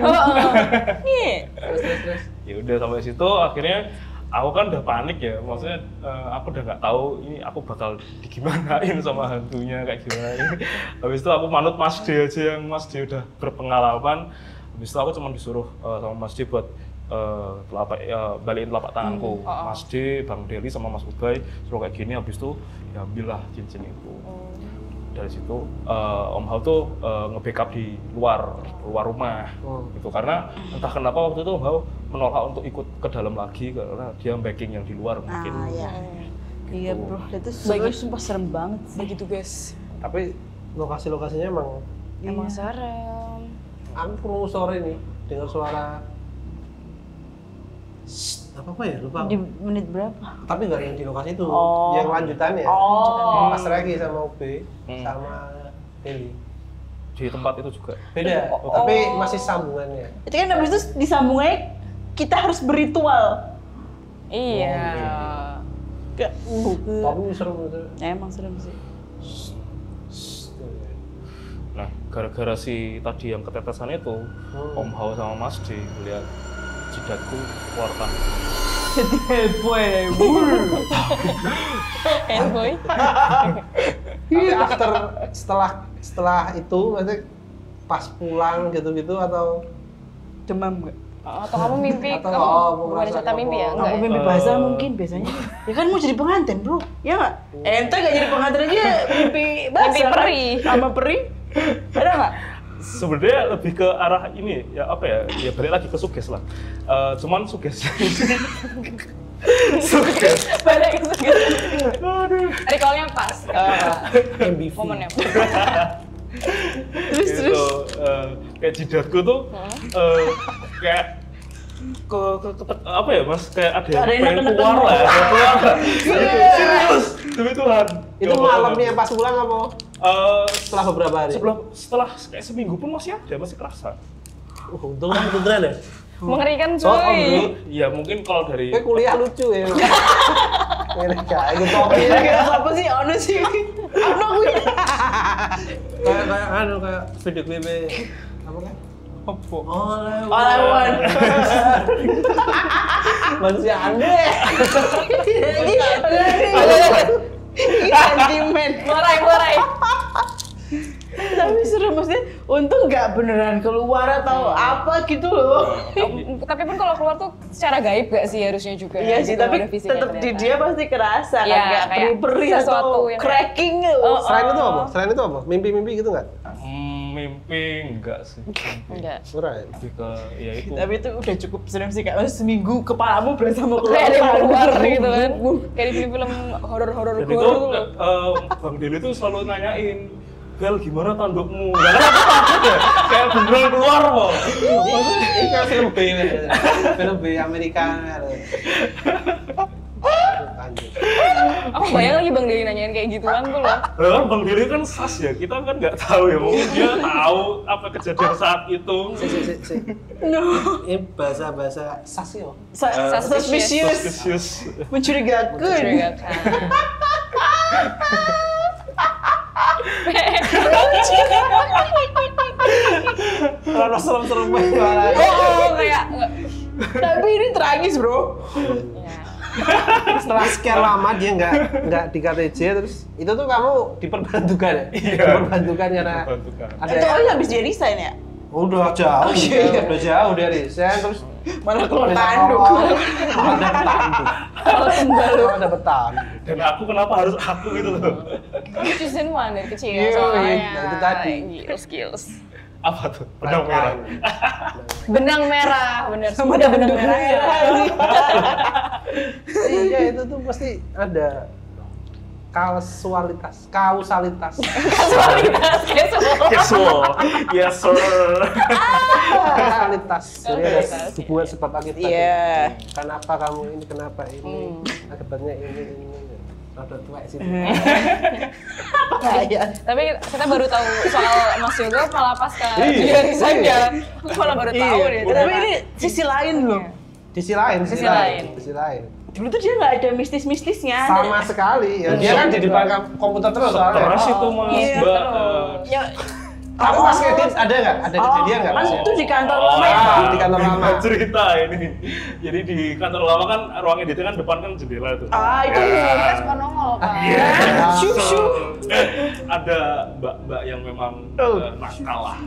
Nih. Terus. Ya udah sampai situ akhirnya aku kan udah panik ya, maksudnya aku udah nggak tahu ini aku bakal digimanain sama hantunya kayak gimana ini. Habis itu aku manut Mas D aja, yang Mas D udah berpengalaman. Habis itu aku cuma disuruh sama Mas D buat balikin telapak tanganku. Mas D, Bang Deli sama Mas Ubay suruh kayak gini, habis itu ya ambillah cincin itu. Dari situ Om Hao tuh nge-backup di luar rumah gitu, karena entah kenapa waktu itu Om Hao menolak untuk ikut ke dalam lagi karena dia backing yang di luar mungkin. Iya bro, itu sumpah serem banget sih. Begitu guys. Tapi lokasi-lokasinya Emang serem. aku perlu sore nih dengar suara apa ya lupa. Di menit berapa? Tapi nggak yang di lokasi itu, Oh. yang lanjutannya. Oh. Pas Regi sama UB sama Deli. Di tempat itu juga. Beda, tapi masih sambungannya. Itu kan habis itu disambungnya kita harus berritual. Iya. Tapi serem itu. Emang serem sih. Nah, gara-gara si tadi yang ketetesan itu, Om Hao sama Mas D melihat jidatku keluarkan. Jadi heboh. Handboy. Tapi setelah itu maksudnya pas pulang gitu-gitu atau Demam nggak? Atau kamu mimpi? Atau, Kamu bukan merasa cerita mimpi ya? kamu- Enggak Aku ya? mimpi basah mungkin biasanya. Ya kan mau jadi pengantin bro, ya nggak? Ente nggak jadi pengantin aja mimpi basah. Mimpi peri. Sama peri? Ada nggak? Sebenarnya lebih ke arah ini ya apa ya? Ya balik lagi ke suges lah. Cuman sugesnya suges. Balik ke suges. Recall-nya pas. MBV. Momennya. Terus kayak jidatku tuh kayak apa ya mas, kayak ada yang pengen keluar lah, serius demi Tuhan. Itu malamnya pas pulang apa? Setelah beberapa hari? Setelah kayak seminggu pun masih ada, masih kerasa. Untung kan beneran ya? Mengerikan So, om dulu, cuy. Ya mungkin kalau dari kayak kuliah lucu ya. Ini kayak ikut topi. Apa sih? Ono sih. Ono gue. Kayak video klip apa kan? All I want. Manusia aneh. Sentimen. Murai. Tapi seru, maksudnya untung nggak beneran keluar atau apa gitu loh. Tapi pun kalau keluar tuh secara gaib gak sih harusnya juga? Iya sih, Gitu, tapi ada fisiknya tetap di ternyata. dia pasti kerasa kan, Iya, kayak kayak peri-peri sesuatu atau yang cracking Selain itu apa? Selain itu apa? Mimpi-mimpi gitu nggak? mimpi enggak sih. Enggak. Right. Lebih ke ya itu. Tapi itu udah cukup serem sih, kayak seminggu kepalamu berasa mau keluar. Kayak ada yang keluar gitu kan. Kayak di film-film horor-horor Dan keluar itu gitu loh. Bang Deli tuh selalu nanyain, Bel gimana tandukmu? Gak kan aku takut ya, kayak beneran keluar kok. Ini kayak film B, film B Amerika. Lanjut. Aku bayang lagi Bang Deli nanyain kayak gituan tuh loh. Lah kan Bang Deli kan sas ya, kita kan nggak tahu ya, mungkin dia tahu apa kejadian saat itu. Si. Ini bahasa sas ya? Suspicious, Suspicious. mencurigakan. Mencurigakan. Kalau serem-serem banget. Oh, kayak Tapi ini tragis bro. ya. Setelah sekian lama dia nggak di KTJ, terus itu tuh kamu diperbantukan ya? Iya. Diperbantukan karena Diperbantukan. ada Itu orang habis dia resign ya? udah jauh, Oh, iya. udah jauh dari resign, terus Malah keluar bisa tanduk. ngomong, malah dapet tanduk. Kalau tunggal lu. Malah dapet tanduk. Dan aku kenapa harus aku gitu loh? Choosing one dari kecil Iya, soalnya. nah itu tadi. Skills. Apa tuh? Benang merah. Benang merah, bener. Sama Udah tanduk benang merah. Iya, itu tuh pasti ada kausalitas. Kualitas casual. Casual. Yes sir. Kausalitas. Jadi ada Kausalitas, hubungan sebab akibat. Iya. Kenapa kamu ini, kenapa ini, akibatnya ini. Rada tuwek sih. Kayak. Tapi kita baru tahu soal Mas Yoga malah pas ke Iya. dia saja. Malah baru tahu Iya. deh. Tapi ini sisi lain loh. Sisi lain. Sisi lain. Dulu tuh dia nggak ada mistis-mistisnya. Sama sekali. Ya, dia kan di depan komputer terus soalnya. Terus itu mas Iya, Mbak. terus. Ya, Kamu pas ngedit ada nggak? Ada kejadian nggak? kan Mas? itu di kantor Oh, lama ya. di kantor lama. Cerita ini. Jadi di kantor lama kan ruang editnya kan depan kan jendela tuh. Ah, itu Kita suka nongol kan. Iya. Syuk. Ada mbak-mbak yang memang nakal lah.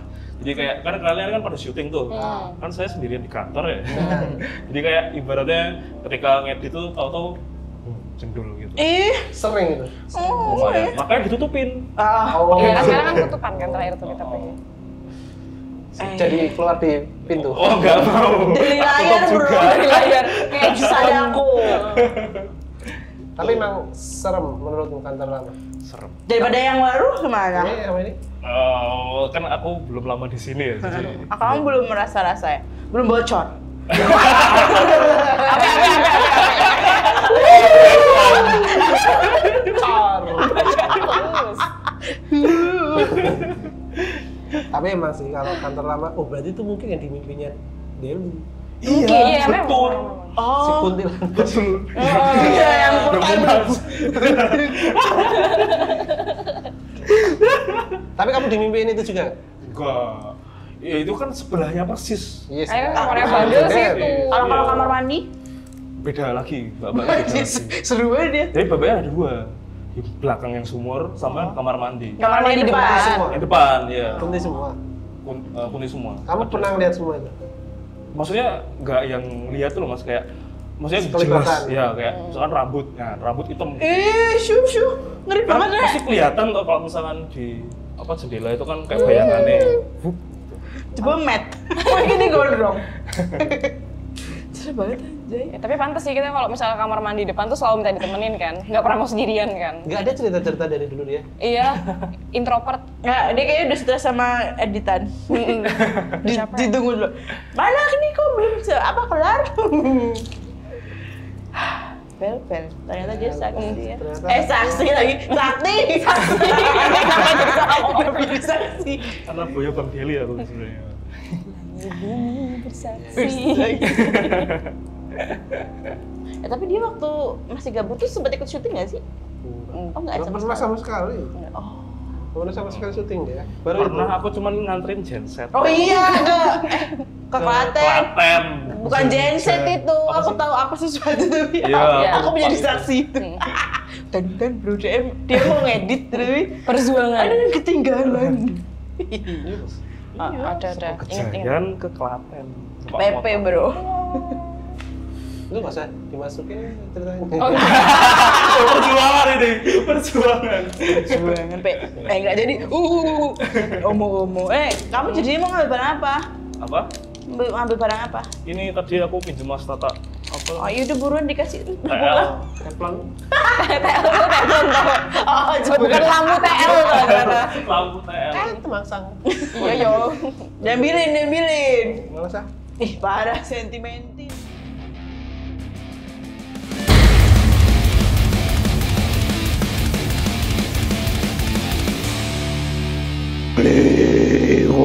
Jadi kayak kan kalian kan pada syuting tuh, kan saya sendirian di kantor ya. Jadi kayak ibaratnya ketika ngedit tuh tahu-tahu jendul gitu. Sering itu. Lumayan. Makanya ditutupin. Oh, Iya, kan sekarang kan tutupan kan terakhir tuh kita pengen. jadi keluar di pintu. Oh nggak mau. Dari Tutup layar, bro. juga. Dari layar. Kayak Sadako. Tapi emang serem menurutmu kantor lama? Serem. Daripada yang baru kemana? Ini apa ini? Kan aku belum lama di sini ya. Jadi Kamu belum merasa-rasa ya? Belum bocor? Tapi emang sih kalau kantor lama, oh berarti itu mungkin yang dimimpinya Dewi. Iya, betul. Si Oh, kuntilanak. Betul. iya yang pertama. Tapi kamu dimimpiin itu juga? Enggak. Ya itu kan sebelahnya persis. Yes. Ayo kamarnya bandel sih itu. Kalau kamar mandi? Beda lagi, mbak-mbaknya beda lagi. Seru banget dia. Jadi babanya ada dua. Di belakang yang sumur sama kamar mandi. Kamar mandi depan. depan. Semua. Yang depan, ya. Kunti semua. Kuning semua. Kamu Ada. pernah lihat semua itu? Maksudnya nggak yang lihat tuh loh mas, kayak maksudnya Kelihatan. jelas ya kayak misalkan rambut, nah rambut hitam. Syuk. Ngeri Kan banget ya. pasti kelihatan tuh kalau misalkan di apa jendela itu kan kayak bayangannya. Wup. Coba Matt. Gini gondrong. Seru banget anjay. Ya, tapi pantas sih kita kalau misalnya kamar mandi depan tuh selalu minta ditemenin kan, nggak pernah mau sendirian kan. Nggak ada cerita-cerita dari dulu dia. Iya, introvert. Nggak, dia kayaknya udah stres sama editan. Ditunggu dulu. Mana nih kok belum kelar? Bel. Ternyata dia saksi ya. Saksi lagi. Saksi. Karena boyo Bang Deli aku sebenarnya. Bersaksi. Tapi dia waktu masih gabut tuh sempat ikut syuting nggak sih? Oh nggak Pernah sama sekali. Oh. Pernah sama sekali syuting dia. Pernah aku cuman nganterin genset. Oh iya, ke Klaten. Bukan genset itu, aku tahu apa sesuatu tapi Iya, aku menjadi saksi itu. Dan bro, dia mau ngedit terus Perjuangan. ada yang ketinggalan. Ada. Ingat. Kejayan ke Klaten. PP bro. Lu nggak usah dimasukin ceritanya. Oh, Perjuangan ini, perjuangan. Juangan pe. Nggak jadi. Omo. Kamu jadi mau ngambil barang apa? Apa? Ngambil barang apa? Ini tadi aku pinjam Mas Tata. Apa? Oh yaudah buruan dikasih. TL, Teflon. Oh, bukan lampu TL loh. Lampu TL. Itu mangsang. Iya yo. Diambilin. Nggak usah. Ih parah sentimental. Leona.